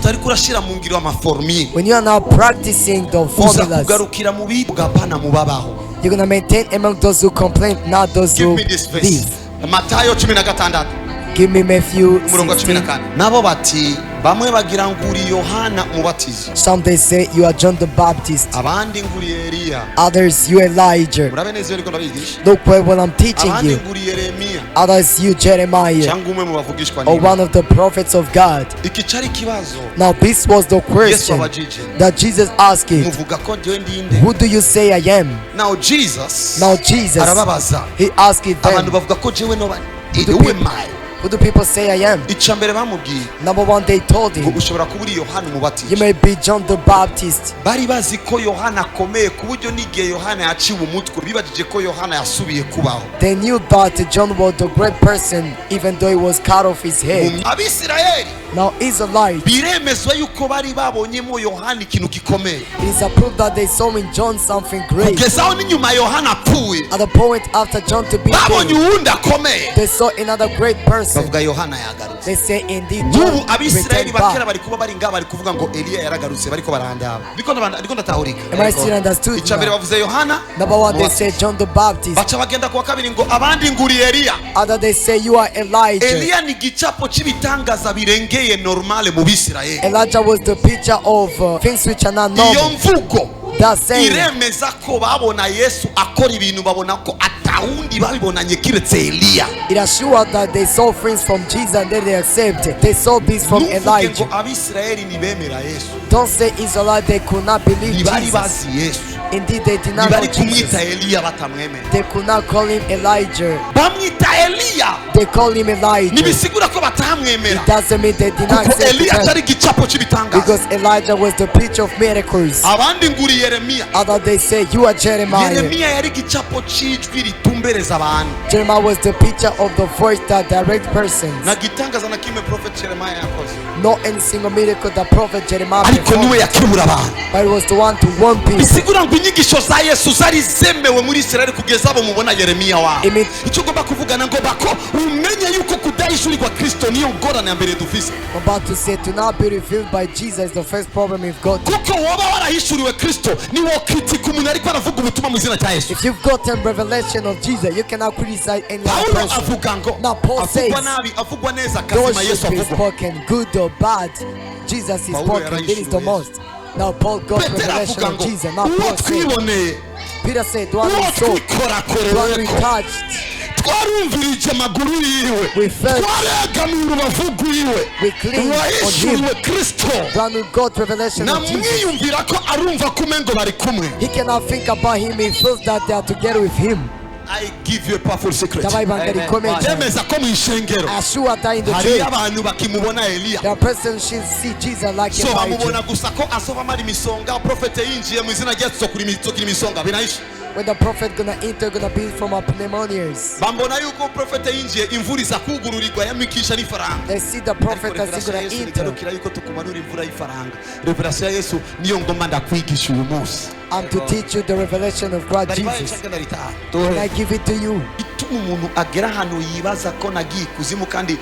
utari kurashira mu ngiro amaformule, when you are now practicing the formulas, kugarukira mu biga pana mubabaho. you're gonna maintain among those who complain, not those Give who me this verse. leave. Matayo 16 Give me Matthew umurongo 16. 14. Nabo bati bamwe bagira nguri Yohana umubatizi, Some they say you are John the Baptist, abandi nguri Eliya. others you Elijah. Murabe neza ariko ndabigisha. Look well what I'm teaching Abandi you. nguri Yeremiya Others you Jeremiah, cyangwa umwe mu bavugishwa or n'Imana. one of the prophets of God. Iki cari kibazo Now this was the Yesu question abajije. that Jesus asked him. Muvuga ko ndiwe ndinde? Who do you say I am? Now Jesus arababaza. He asked Abantu them, bavuga ko jewe no bani. do Who am I? who do people say I am? Icya mbere bamubwiye Number one, they told ngo him, ushobora kuba uri Yohana you umubatizi. may be John the Baptist. Bari bazi ko Yohana akomeye ku buryo n'igihe Yohana yaciwe umutwe bibajije ko Yohana yasubiye kubaho. They knew that John was the great person, even though he was cut off his head. Abisirayeli Now Israelites, biremezwa yuko bari babonyemo Yohana ikintu gikomeye, it is a proof that they saw in John something great. kugezaho n'inyuma Yohana apfuye At the point after John to be babonye dead, uwundi akomeye, they saw another great person. bavuga Yohana yagarutse. They say indeed John N'ubu abisirayeli returned bakera back. bari kuba bari ngaha bari kuvuga ngo Eliya yaragarutse bariko barandaba. Ndiko ndatahurika. Am I still understood? Icya mbere now? bavuze Yohana, Number one, they say John the Baptist. baca bagenda kuwa kabiri ngo abandi nguri Eliya. Other they say you are Elijah. Eliya ni gicapo cy'ibitangaza birengeye normale mu Bisirayeli. Elijah was the picture of things which are not Iyo normal. mvugo That saying, iremeza ko babona Yesu akora ibintu babona ko atawundi babibonanye kiretse Eliya. it assured that they saw things from Jesus and then they accepted. They saw this from Nuvuge ngo Elijah. Abisirayeli ntibemera Yesu, Don't say Israelite, they could not believe ntibari Jesus. bazi Yesu, Indeed, they did not know ntibari kumwita Jesus. Eliya batamwemera. They could not call him Elijah. Bamwita Eliya They call him Elijah. nibisigura ko batamwemera, It doesn't mean they did not kuko accept Eliya him atari gicapo cy'ibitangaza. because Elijah was the picture of miracles. Abandi nguri Yeremiya, Other they say you are Jeremiah. Yeremiya yari gicapo cy'ijwi ritumbereza abantu. Jeremiah was the picture of the voice that direct persons. Na gitangaza na kimwe prophet Jeremiah yakoze, Not any single miracle that prophet Jeremiah ariko niwe performed, yakebura abantu. but he was the one to warn people. Bisigura ngo inyigisho za Yesu zari zemewe muri Israeli kugeza abo mubona Yeremiya wabo. Amen. Icyo ugomba kuvugana ngo bako umenye yuko kudahishurirwa Kristo niyo ngorane ya mbere dufise, I'm about to say to not be revealed by Jesus is the first problem we've got. kuko woba warahishuriwe Kristo niwo kritika umuntu ariko aravuga ubutumwa mu izina rya Yesu. If you've gotten revelation of Jesus, you cannot criticize any other Paulo person. avuga ngo Now Paul says, avugwa nabi avugwa neza those akazima Yesu should be avugwa. spoken, good or bad. Jesus is Paulo spoken, this is the yarayishuye most. Now Paul got Petero revelation avuga of ngo Jesus. Now uwo Paul said, twiboneye, Peter said, the one uwo we saw, the one we twikorakoreweko, touched, twarumvirije amaguru yiwe, we felt, twaregamiye urubavu rwiwe, we cleaned on him. wahishuriwe Kristo. The one who got revelation of Jesus. Namwiyumvira ko arumva kumengo bari kumwe. He cannot think about him, he feels that they are together with him. I give you a powerful secret. Ndabaye ibanga rikomeye cyane. Yemeza ko mu ishengero I assure that in the hariyo church, abantu bakimubona Eliya, the person should see Jesus like so Elijah. bamubona gusa ko asova mari misonga, profete yinjiye mu izina rya Yesu kuri imisonga binahisha. When the prophet gonna enter, gonna be from our pneumonias. Bambona yuko profete yinjiye imvura iza kugururirwa yamikisha n'ifaranga. They see the prophet as he's gonna enter. Igarukira yuko tukumanura imvura y'ifaranga. Revelation ya Yesu niyo ngoma ndakwigisha uyu munsi. I'm to teach you the revelation of God Jesus. And I give it to you. Ituma umuntu agera hano yibaza ko nagiye kuzimu kandi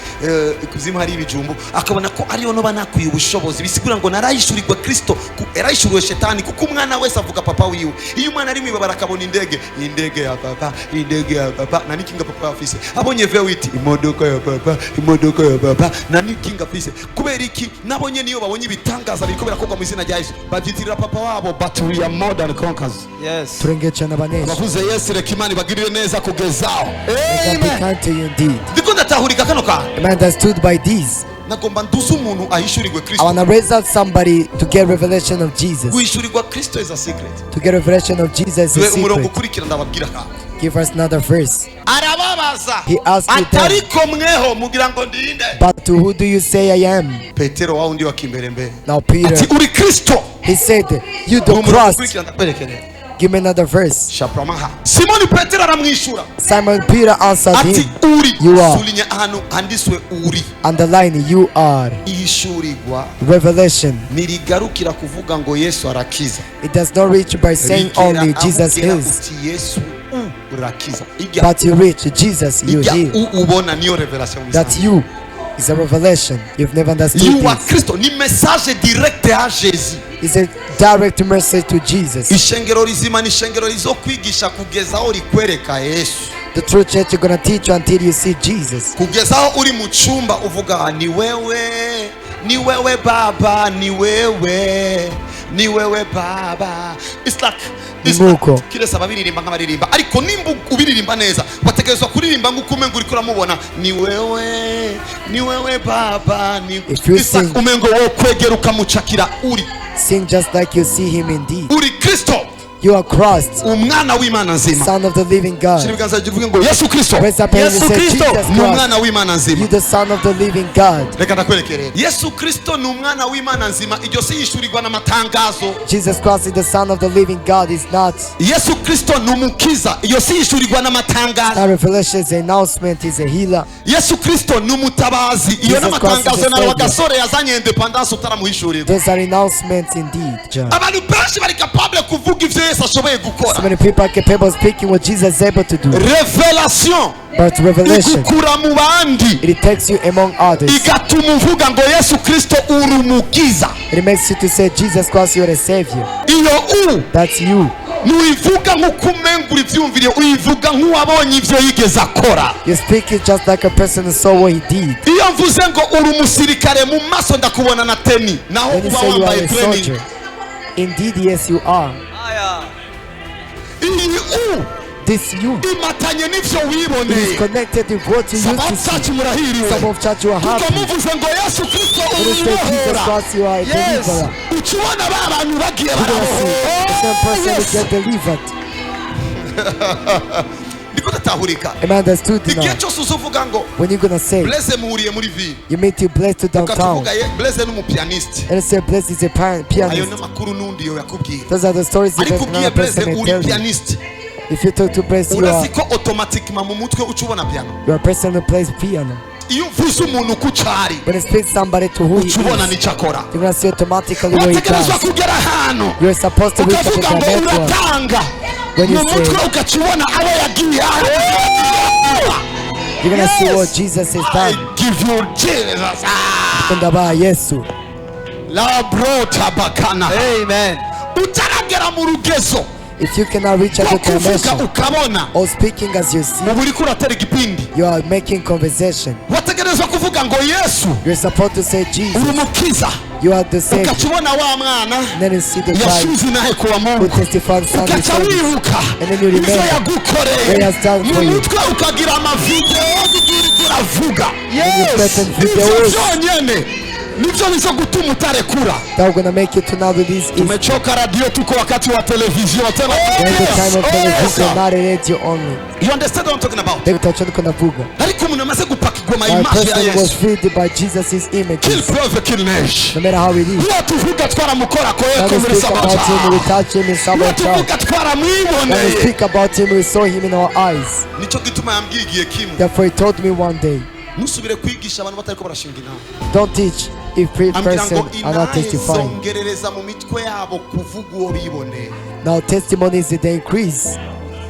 kuzimu hari ibijumbu akabona ko ariyo no banakwiye ubushobozi, bisigura ngo narayishurirwa Kristo, yarayishuriwe shetani, kuko umwana wese avuga papa wiwe. Iyo umwana ari mwibabara akabona indege ya papa na nikinga papa afise, abonye vewiti imodoka ya papa na nikinga afise. Kubera iki? Nabonye niyo babonye ibitangaza biriko birakogwa mu izina rya Yesu babyitirira papa wabo, but we are more than conquerors. Yes. Turengecana banesha. Bavuze Yesu reka Imana ibagirire neza kugezaho. Amen. To you indeed. Ndiko ndatahurika kano ka. Am I understood by this? Nagomba nduze umuntu ahishurirwe I Kristo. want to raise up somebody to get revelation of Jesus. Guhishurirwa Kristo is a secret. To get revelation of Jesus is a Umurongo secret. ukurikira ndababwira ka. Give us another verse. Arababaza. He asked you them, Atariko mweho mugira ngo ndinde. but to who do you say I am? Petero wa undi wa kimbere mbere. Now Peter, Ati uri Kristo. he said, you the Umurongo Christ. ukurikira ndakwerekere. Give me another verse. Shapramaha. Simoni Petero aramwishura. Simon Peter answered Ati him, uri. You are. Sulinya ahantu handiswe uri. underline, you are. Ihishurirwa Revelation. nirigarukira kuvuga ngo Yesu arakiza. It does not reach by saying only Jesus heals, Uti Yesu urakiza. but you reach Jesus, you Ijya heal. ubona niyo revelation That you It's a revelation. You've never understood yuwa this. Kristo ni message direct ya Jésus. It's a direct message to Jesus. Ishengero rizima ni ishengero rizokwigisha kugeza aho rikwereka Yesu. The true church is going to teach you until you see Jesus. Kugeza aho uri mu cyumba uvuga ni wewe baba, ni wewe baba. It's like kiresa babiririmba nk'abaririmba, ariko nimba ubiririmba neza bategerezwa kuririmba nk'uko umengo uri kuramubona. Ni wewe baba, ni umengo wo kwegera ukamucakira uri. Sing just like you see him indeed. Uri Kristo. You are Christ, umwana w'Imana nzima, Son of the living God. Shiribiganza jivuge ngo Yesu Kristo. Yesu Kristo ni umwana w'Imana nzima. You the Son of the living God. Reka ndakwerekere. Yesu Kristo ni umwana w'Imana nzima, iryo si yishurirwa n'amatangazo. Jesus Christ is the Son of the living God is not. Yesu Kristo ni umukiza, iryo si yishurirwa n'amatangazo. That revelation is an announcement, is a healer. Yesu Kristo ni umutabazi, iyo n'amatangazo na wagasore yazanye independence utaramuhishurirwa. Those are announcements indeed, John. Abantu benshi bari capable kuvuga ivyo Yesu ashoboye gukora. So many people are capable of speaking what Jesus is able to do. Revelation. But revelation, ikukura mu bandi, it takes you among others. igatuma uvuga ngo Yesu Kristo uri umukiza. It makes you to say Jesus Christ, you are a savior. Iyo That's you. Nuivuga nk'uko umengura ivyumvire, uyivuga nk'uwabonye ivyo yigeze akora. You speak it just like a person who saw what he did. Iyo mvuze ngo uri umusirikare mu maso ndakubona na teni, naho When you uba say you are wambaye a training. soldier, indeed yes you are. This you imatanye n'ivyo is wiboneye. connected with what you used to see. Some of church you are happy. Ukamuvuze ngo Yesu Kristo When you say Jesus Christ, you are a deliverer. ukibona ba bantu bagiye You're going to see the same person will get delivered. ndiko ndatahurika. Am I understood igihe now? cyose uzovuga ngo When you're going to say, Blaise muhuriye muri ville, you meet you blessed to downtown. ukatuvuga Blaise n'umupianiste, And you say blessed is a ayo pianist. n'amakuru n'undi yo yakubwira. Those are the stories that ariko ugiye another Blaise person may uri tell you. pianiste, If you talk to blessed, you urazi are ko automatiquement mu mutwe uca ubona piano. a person who plays piano. Iyo uvuze umuntu ku cyari When you speak somebody to who he is, uca ubona you're n'icyo akora. going to see automatically what he wategerezwa does. kugera ahantu You're supposed to reach up ukavuga in ngo the network. uratanga When mu you say, mutwe ugaca ubona abo yagiye. you're going to see what Jesus has I done. give you Jesus. Kundaba Yesu. La brota bakana. Amen. Utaragera mu rugezo If you cannot reach out ko to kuvuga conversation ukabona or speaking as you see, ubu uriko uratera igipindi, you are making conversation. wategerezwa kuvuga ngo Yesu You're supposed to say Jesus. uri umukiza, You are the Savior. ugaca ubona wa mwana And then you see the guy yashuze nahe kuwa who Mungu, testified Sunday ugaca service. wibuka And then you ivyo remember yagukoreye what he has done mu for you. mutwe, ukagira amavideo uriko uravuga. certain Ivyo videos vyonyene nivyo bizo gutuma utarekura. that are going to make you to now release is Tumechoka radio, tuko wakati wa television tena. when the time of television, not a radio only. You understand what I'm talking about? David Tachon Kunavuga. Ariko umuntu amaze gupakirwa My image ya person was Yesu, filled by Jesus' kill images. prove kill nesh. No matter how it is. Iyo tuvuga twaramukora ko When yeko we muri speak about him, we sabata. touch him in Iyo Sabbath. tuvuga When we twaramwiboneye. speak about him, we saw him in our eyes. Nico gituma yambwiye igihe kimwe, Therefore, he told me one day, nusubire kwigisha abantu batariko barashinga inama. don't teach if free Ambwira person ngo are not inahe testifying. zongerereza mu mitwe yabo kuvuga uwo biboneye. Now, testimonies they increase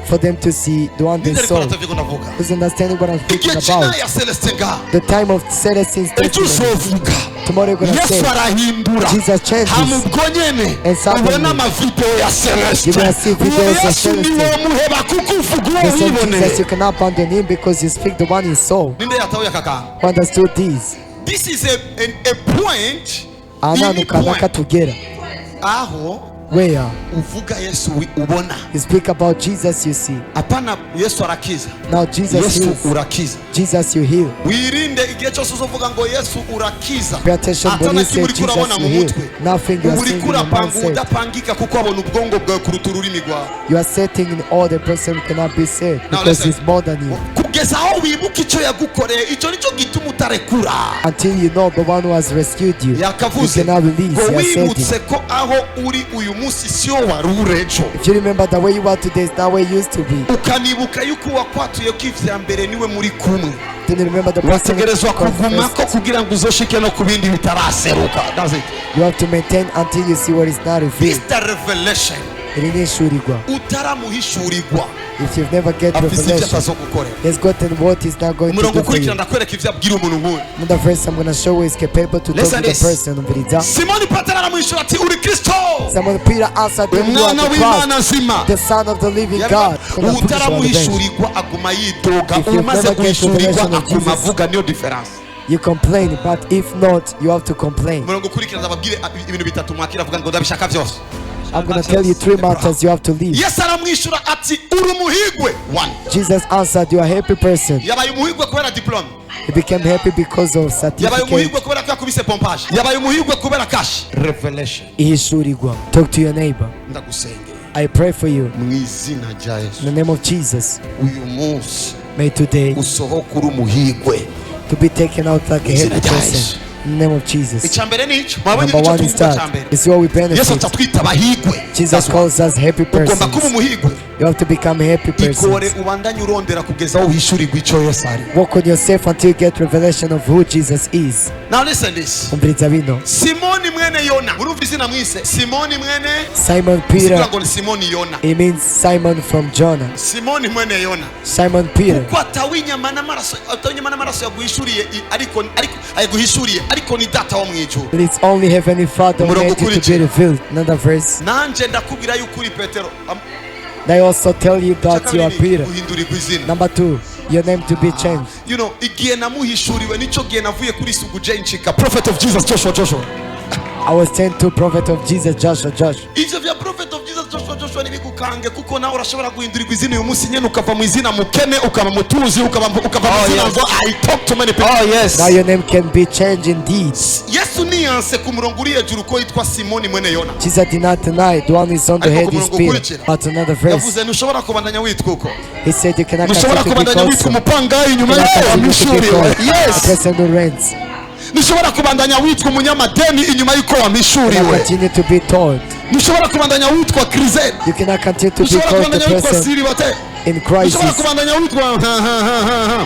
for them to see the one they Ninde saw. ariko nataviko ndavuga. Who's understanding what I'm speaking Igihe about? cy'inama ya Celestin nga, The time of Celestine's ejo testimony. uzovuga Tomorrow you're going to Yesu say, arahindura. Jesus changes. Hamubwo nyene And suddenly, ubona amavideo ya Celestin. you're going to see videos of Yesu niwe Celestine. muheba kuko uvuga uwo The same wiboneye. Jesus, you cannot abandon him because you speak the one you saw. Ninde yatahuye aka kantu? Who understood this? This is a point, Ahantu kanaka point tugera. aho Where uvuga Yesu ubona. you speak about Jesus you see. Apana Yesu arakiza, Now Jesus Yesu heals. urakiza. Jesus you heal. Wirinde igihe cyose uzovuga ngo Yesu urakiza, Pay attention when atana you say kimwe uriko urabona Jesus mu you heal. mutwe. Nothing you are Ubu saying uriko in your urapanga mindset. udapangika kuko abona ubwongo bwawe kuruta ururimi rwawe. You are setting in order person cannot be said Now because listen. he's more than you. Kugeza aho wibuka icyo yagukoreye, icyo nicyo gituma utarekura. Until you know the one who has rescued you, you Yakavuze cannot release. ngo He has said wibutse it. ko aho uri uyu munsi siyo wari uri ejo, If you remember the way you are today is not where you used to be. ukanibuka yuko wakwatuye ko ivya mbere niwe muri kumwe. Then you remember the person Wategerezwa kugumako confessed. kugira ngo uzoshike no ku bindi bitaraseruka. That's it. You have to maintain until you see what is not This revealed. the revelation. iri ni ishurirwa. utaramuhishurirwa If you've never get afise ibyo revelation, atazogukorera. he's gotten what he's not going to umurongo do for ukurikira you. ndakwereka ivyo abwira umuntu nk'uyu. Another verse I'm going to show is capable to talk Listen to the this. person umviriza. simoni petero aramwishyura ati uri kristo Simon Peter answered him, "You are umwana the w'imana Christ, nzima. the Son of the living God." utaramuhishurirwa aguma yidoga If you've umaze never get guhishurirwa revelation of aguma Jesus, avuga niyo diferanse. You complain, but if not, you have to complain. umurongo ukurikira ndababwire ibintu bitatu mwakira avuga ngo ndabishaka byose. I'm going to tell you 3 matters you have to leave. yesu aramwishyura ati uri umuhigwe. One, Jesus answered, "You are a happy person." yabaye umuhigwe kubera diplome, He became happy because of yabaye certificate. umuhigwe kubera ko yakubise pompaje, yabaye umuhigwe kubera kashi. Revelation. Ihishurirwa. Talk to your neighbor. ndagusengeye I pray for you mu izina rya in yesu the name of Jesus. uyu munsi May today usohoke uri umuhigwe. to be taken out like a happy person in the name of Jesus. icya mbere ni icyo mwabonye Number nicyo one is tuvuga cya that mbere. it's what we yesu benefit. atatwita abahigwe. Jesus calls us happy ugomba kuba persons. umuhigwe. You have to become a happy ikore person. ubandanye urondera kugeza aho uhishurirwa icyo yesu ari. Work on yourself until you get revelation of who Jesus is. Now listen this. Umviriza bino. simoni mwene yona urumva izina mwise simoni mwene Simon sikugira Peter, ngo ni simoni yona. it means Simon from Jonah. simoni mwene yona Simon Peter, kuko atawinyama n'amaraso yaguhishuriye aguhishuriye ariko ni data wo mu ijuru. but it's only Heavenly Father who Umurongo made you to be ukurikira. revealed. Another verse. nanjye ndakubwira yuko uri petero. They also tell you that you are Peter. guhindurirwa izina. Number 2, your name to be changed. You know, igihe namuhishuriwe nicyo gihe navuye kuri sugu jenchika prophet of Jesus Joshua. I was sent to prophet of Jesus, Joshua. ivyo vya prophet of Jesus Joshua ntibigukange kuko nawe urashobora guhindurirwa izina uyu munsi nyene ukava mu izina mukene ukaba mutuzi ukava mu izina ngo I talk to many people. Now your name can be changed indeed. yesu niyanse ku murongo uri hejuru ko yitwa simoni mwene yona. Jesus did not deny the one who is on the Ariko head ku is murongo Peter. ukurikira. But another verse, yavuze ntushobora kubandanya witwa uko, he said you cannot ntushobora continue to be kubandanya witwa called umupangayi inyuma cannot yawe continue to be wamishuriwe. called a Yes, person who rents. ntushobora kubandanya witwa umunyamadeni inyuma y'uko You cannot wamishuriwe. continue to be told. ntushobora kubandanya witwa kirizeri, You cannot continue to be ntushobora called the kubandanya witwa person siribate, in ntushobora crisis, kubandanya witwa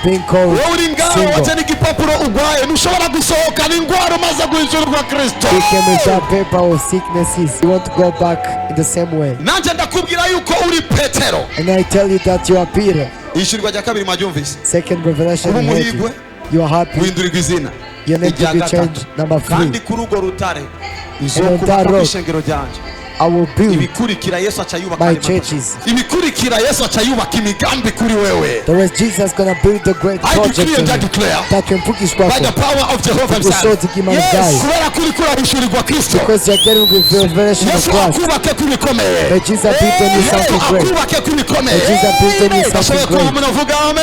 being called wowe uri ngaho single. watse n'igipapuro urwaye ntushobora gusohokana indwara umaze guhishurwa kristo. You came with that paper of sicknesses. You want to go back in the same way. nanjye ndakubwira yuko uri petero. And I tell you that you are Peter. ishyurwa rya kabiri mwaryumvise, Second revelation kuba you heard umuhigwe it. You are happy. guhindurirwa izina. Your name to Irya be gatatu, changed. Number 3, kandi kuri urwo rutare on izokubaka that rock, ishengero ryanjye. I will build ibikurikira yesu aca yubaka my ayo matorero. churches. ibikurikira yesu aca yubaka imigambi kuri wewe. The rest, Jesus gonna build the great I project decree and I in you. declare That can put his by the weapon. power of Jehovah himself. Gusoza igimana Yes, ryayo. kubera kuri kurahishurirwa kristo, Because you're getting with the revelation of yesu Christ. akubake kubikomeye. May Jesus build on you something great. akubake kubikomeye. May Jesus build on you something Bashoboye kuba great. umuntu avuga And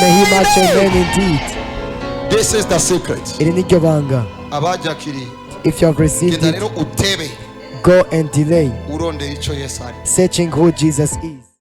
may he match amen indeed. This is the secret. Iri niryo banga. abajakiriye If you have received genda it, rero utebe go and delay, urondera icyo yesu ari. searching who Jesus is.